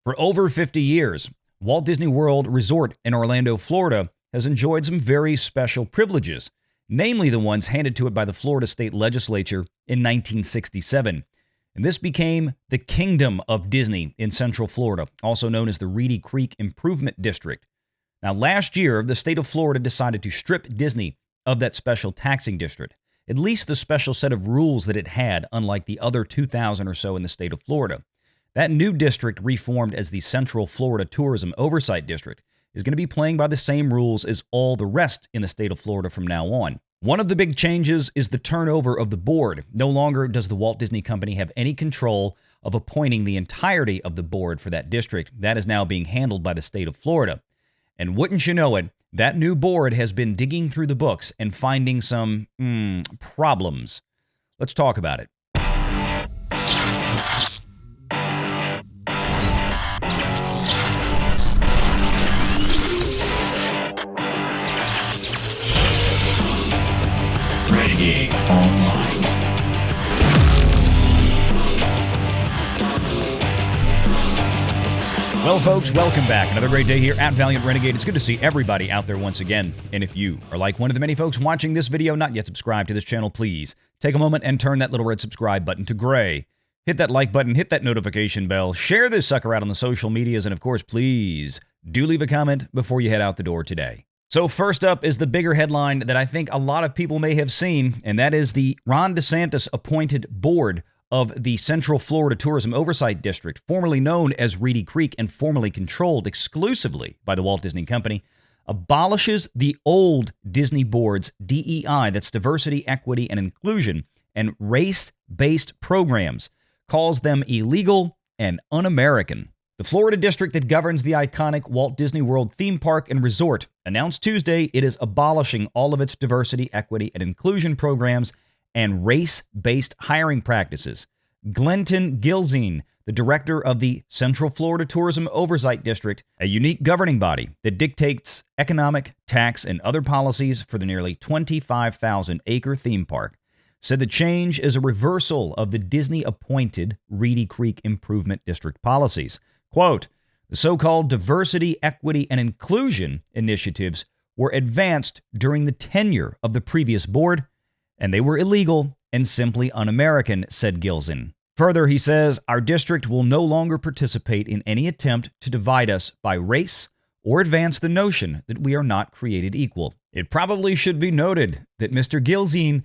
For over 50 years, Walt Disney World Resort in Orlando, Florida, has enjoyed some very special privileges, namely the ones handed to it by the Florida State Legislature in 1967. And this became the Kingdom of Disney in Central Florida, also known as the Reedy Creek Improvement District. Now, last year, the state of Florida decided to strip Disney of that special taxing district, at least the special set of rules that it had, unlike the other 2,000 or so in the state of Florida. That new district, reformed as the Central Florida Tourism Oversight District, is going to be playing by the same rules as all the rest in the state of Florida from now on. One of the big changes is the turnover of the board. No longer does the Walt Disney Company have any control of appointing the entirety of the board for that district. That is now being handled by the state of Florida. And wouldn't you know it, that new board has been digging through the books and finding some problems. Let's talk about it. Renegade Online. Well, folks, welcome back. Another great day here at Valiant Renegade. It's good to see everybody out there once again. And if you are like one of the many folks watching this video, not yet subscribed to this channel, please take a moment and turn that little red subscribe button to gray. Hit that like button, hit that notification bell, share this sucker out on the social medias, and of course, please do leave a comment before you head out the door today. So first up is the bigger headline that I think a lot of people may have seen, and that is the Ron DeSantis appointed board of the Central Florida Tourism Oversight District, formerly known as Reedy Creek and formerly controlled exclusively by the Walt Disney Company, abolishes the old Disney board's DEI, that's diversity, equity, and inclusion, and race-based programs, calls them illegal and un-American. The Florida district that governs the iconic Walt Disney World theme park and resort announced Tuesday it is abolishing all of its diversity, equity, and inclusion programs and race-based hiring practices. Glenton Gilzine, the director of the Central Florida Tourism Oversight District, a unique governing body that dictates economic, tax, and other policies for the nearly 25,000-acre theme park, said the change is a reversal of the Disney-appointed Reedy Creek Improvement District policies. Quote, the so-called diversity, equity, and inclusion initiatives were advanced during the tenure of the previous board, and they were illegal and simply un-American, said Gilzine. Further, he says, our district will no longer participate in any attempt to divide us by race or advance the notion that we are not created equal. It probably should be noted that Mr. Gilzine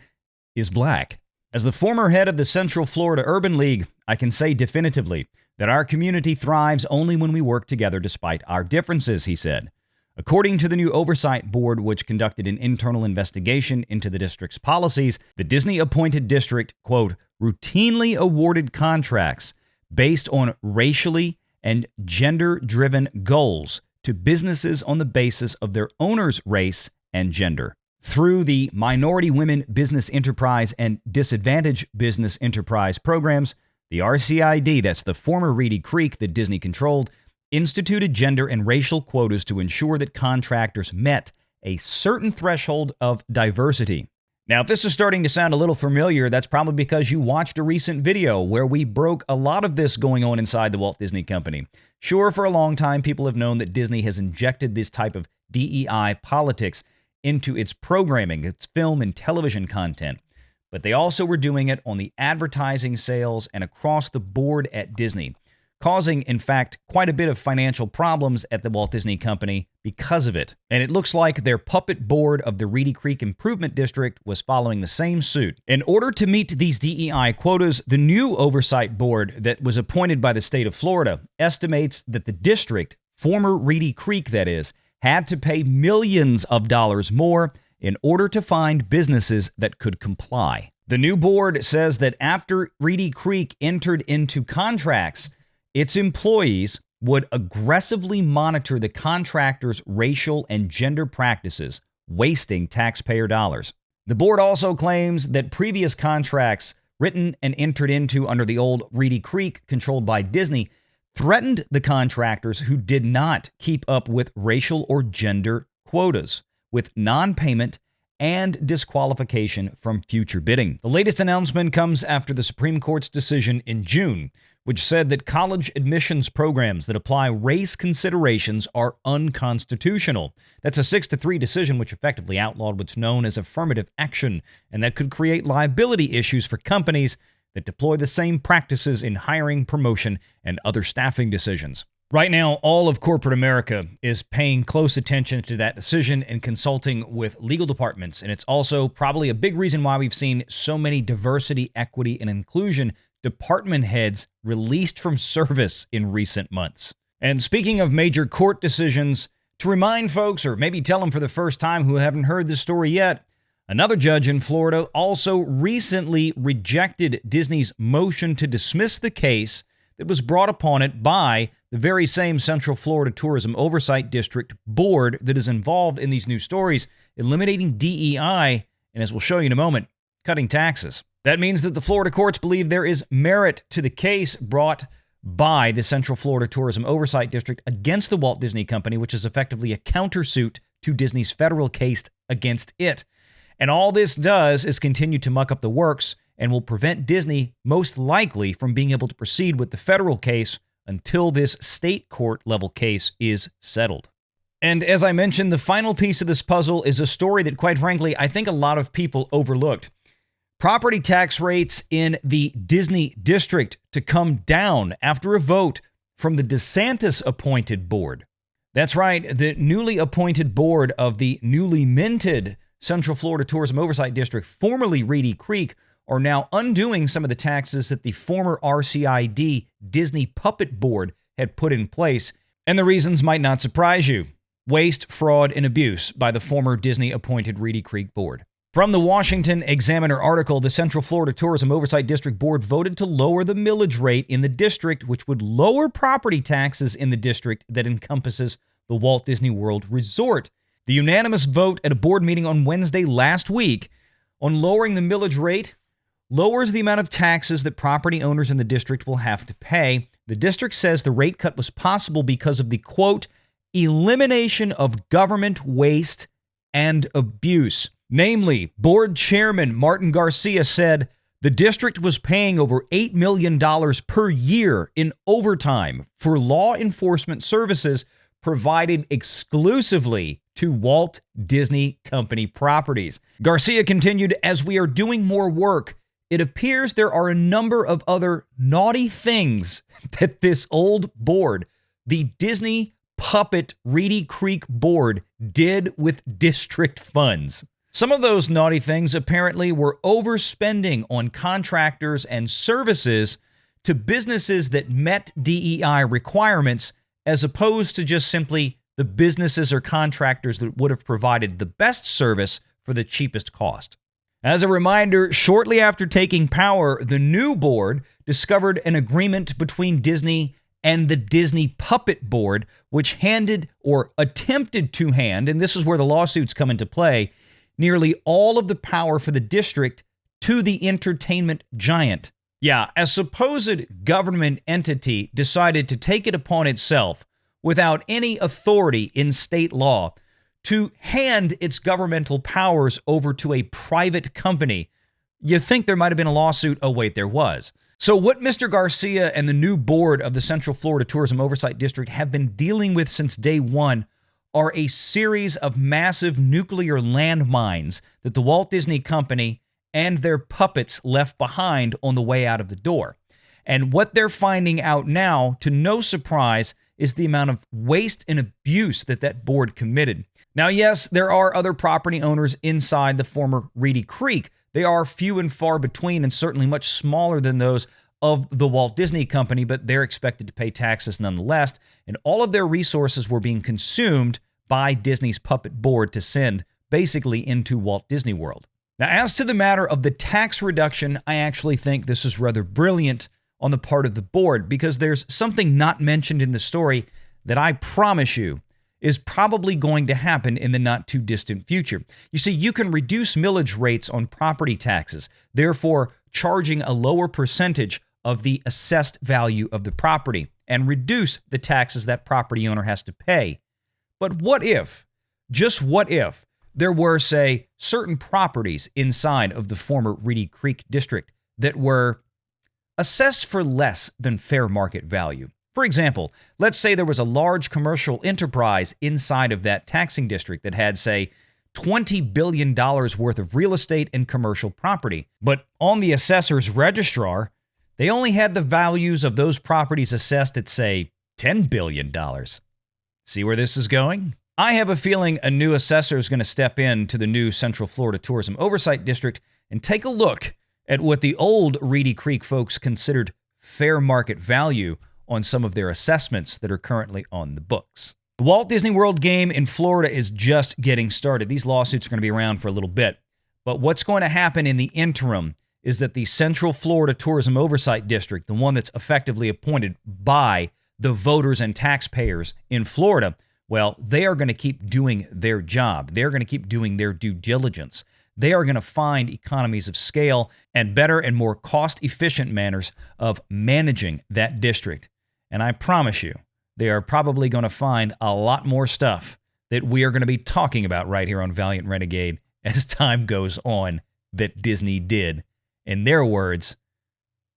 is black. As the former head of the Central Florida Urban League, I can say definitively that our community thrives only when we work together despite our differences, he said. According to the new Oversight Board, which conducted an internal investigation into the district's policies, the Disney-appointed district, quote, routinely awarded contracts based on racially and gender-driven goals to businesses on the basis of their owner's race and gender. Through the Minority Women Business Enterprise and Disadvantaged Business Enterprise programs, the RCID, that's the former Reedy Creek that Disney controlled, instituted gender and racial quotas to ensure that contractors met a certain threshold of diversity. Now, if this is starting to sound a little familiar, that's probably because you watched a recent video where we broke a lot of this going on inside the Walt Disney Company. Sure, for a long time, people have known that Disney has injected this type of DEI politics into its programming, its film and television content. But they also were doing it on the advertising sales and across the board at Disney, causing, in fact, quite a bit of financial problems at the Walt Disney Company because of it. And it looks like their puppet board of the Reedy Creek Improvement District was following the same suit. In order to meet these DEI quotas, the new oversight board that was appointed by the state of Florida estimates that the district, former Reedy Creek that is, had to pay millions of dollars more in order to find businesses that could comply. The new board says that after Reedy Creek entered into contracts, its employees would aggressively monitor the contractors' racial and gender practices, wasting taxpayer dollars. The board also claims that previous contracts written and entered into under the old Reedy Creek, controlled by Disney, threatened the contractors who did not keep up with racial or gender quotas, with non-payment and disqualification from future bidding. The latest announcement comes after the Supreme Court's decision in June, which said that college admissions programs that apply race considerations are unconstitutional. That's a 6-3 decision which effectively outlawed what's known as affirmative action, and that could create liability issues for companies that deploy the same practices in hiring, promotion, and other staffing decisions. Right now, all of corporate America is paying close attention to that decision and consulting with legal departments, and it's also probably a big reason why we've seen so many diversity, equity, and inclusion department heads released from service in recent months. And speaking of major court decisions, to remind folks, or maybe tell them for the first time who haven't heard this story yet, another judge in Florida also recently rejected Disney's motion to dismiss the case that was brought upon it by the very same Central Florida Tourism Oversight District board that is involved in these new stories, eliminating DEI, and as we'll show you in a moment, cutting taxes. That means that the Florida courts believe there is merit to the case brought by the Central Florida Tourism Oversight District against the Walt Disney Company, which is effectively a countersuit to Disney's federal case against it. And all this does is continue to muck up the works and will prevent Disney, most likely, from being able to proceed with the federal case until this state court level case is settled. And as I mentioned, the final piece of this puzzle is a story that, quite frankly, I think a lot of people overlooked. Property tax rates in the Disney district to come down after a vote from the DeSantis-appointed board. That's right, the newly appointed board of the newly minted Central Florida Tourism Oversight District, formerly Reedy Creek, are now undoing some of the taxes that the former RCID Disney Puppet Board had put in place. And the reasons might not surprise you. Waste, fraud, and abuse by the former Disney-appointed Reedy Creek Board. From the Washington Examiner article, the Central Florida Tourism Oversight District Board voted to lower the millage rate in the district, which would lower property taxes in the district that encompasses the Walt Disney World Resort. The unanimous vote at a board meeting on Wednesday last week on lowering the millage rate lowers the amount of taxes that property owners in the district will have to pay. The district says the rate cut was possible because of the, quote, elimination of government waste and abuse. Namely, board chairman Martin Garcia said the district was paying over $8 million per year in overtime for law enforcement services provided exclusively to Walt Disney Company properties. Garcia continued, as we are doing more work, it appears there are a number of other naughty things that this old board, the Disney Puppet Reedy Creek Board, did with district funds. Some of those naughty things apparently were overspending on contractors and services to businesses that met DEI requirements, as opposed to just simply the businesses or contractors that would have provided the best service for the cheapest cost. As a reminder, shortly after taking power, the new board discovered an agreement between Disney and the Disney Puppet Board, which handed or attempted to hand, and this is where the lawsuits come into play, nearly all of the power for the district to the entertainment giant. Yeah, a supposed government entity decided to take it upon itself, without any authority in state law, to hand its governmental powers over to a private company. You think there might have been a lawsuit? Oh, wait, there was. So what Mr. Garcia and the new board of the Central Florida Tourism Oversight District have been dealing with since day one are a series of massive nuclear landmines that the Walt Disney Company and their puppets left behind on the way out of the door. And what they're finding out now, to no surprise, is the amount of waste and abuse that board committed. Now, yes, there are other property owners inside the former Reedy Creek. They are few and far between and certainly much smaller than those of the Walt Disney Company, but they're expected to pay taxes nonetheless, and all of their resources were being consumed by Disney's puppet board to send basically into Walt Disney World. Now, as to the matter of the tax reduction, I actually think this is rather brilliant on the part of the board, because there's something not mentioned in the story that I promise you is probably going to happen in the not-too-distant future. You see, you can reduce millage rates on property taxes, therefore charging a lower percentage of the assessed value of the property, and reduce the taxes that property owner has to pay. But what if, just what if, there were, say, certain properties inside of the former Reedy Creek district that were assessed for less than fair market value. For example, let's say there was a large commercial enterprise inside of that taxing district that had, say, $20 billion worth of real estate and commercial property. But on the assessor's registrar, they only had the values of those properties assessed at, say, $10 billion. See where this is going? I have a feeling a new assessor is going to step into the new Central Florida Tourism Oversight District and take a look at what the old Reedy Creek folks considered fair market value on some of their assessments that are currently on the books. The Walt Disney World game in Florida is just getting started. These lawsuits are going to be around for a little bit. But what's going to happen in the interim is that the Central Florida Tourism Oversight District, the one that's effectively appointed by the voters and taxpayers in Florida, well, they are going to keep doing their job. They're going to keep doing their due diligence. They are going to find economies of scale and better and more cost-efficient manners of managing that district. And I promise you, they are probably going to find a lot more stuff that we are going to be talking about right here on Valiant Renegade as time goes on that Disney did, in their words,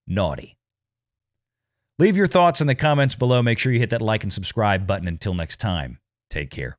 naughty. Leave your thoughts in the comments below. Make sure you hit that like and subscribe button. Until next time, take care.